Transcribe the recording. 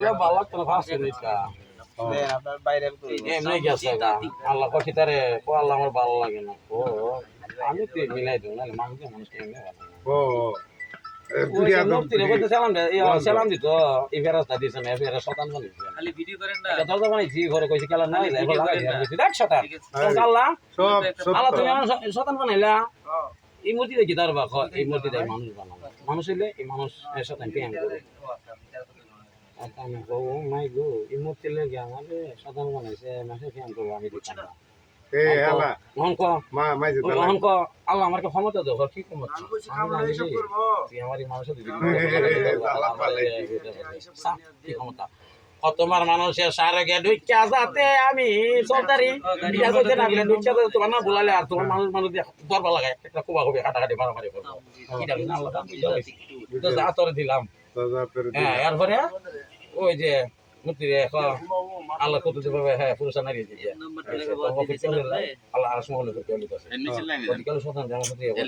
বালা তো ফাসে নিকা আপনার বাইরের এমনি গেছে গা আল্লাহ কখি তারে ও আল্লাহ আমার ভালো লাগে না ও আমি তো মিলাই দেব না মানুষ এমনি ও ওই যে মূর্তির মধ্যে সালাম দিত এই ফেরাস্তা দিছে না ফেরা শতান বানাইছে খালি ভিডিও করেন না এটা দরজা বানাইছি ঘরে কইছি খেলা নাই এবার লাগাই দিছি দেখ শতান আল্লাহ সব আল্লাহ তুমি আমার শতান বানাইলা এই মূর্তি দেখি তার বাক এই মূর্তি দেয় মানুষ বানানো মানুষ হইলে এই মানুষ শতান প্রেম করে আমি গো মাই গো এই মূর্তি লেগে আমাদের শতান বানাইছে মাসে প্রেম করবো আমি দিতাম না এ আলা মন ক মা মাইজে তালা মন ক আল্লাহ আমাকে ক্ষমতা দাও কি ক্ষমতা তুই আমারই মানুষের দিবি কি ক্ষমতা তোমার মানুষের সারে গে ঢুকিয়া যাতে আমি সরকারি বিয়া করতে না গেলে ঢুকিয়া যাতে তোমার না বলালে আর তোমার মানুষ মানুষ দরবার লাগায় একটা কুবা কুবি কাটাকাটি মারামারি করবো এটা কিন্তু আল্লাহ তো যা তোরে দিলাম হ্যাঁ এরপরে ওই যে মূর্তি আল্লাহ কত দেবে হ্যাঁ পুরুষ নারী দিয়ে নম্বর দিলে আল্লাহ আর সময় হলে তো কেউ লিখছে নিচে লাইনে সন্তান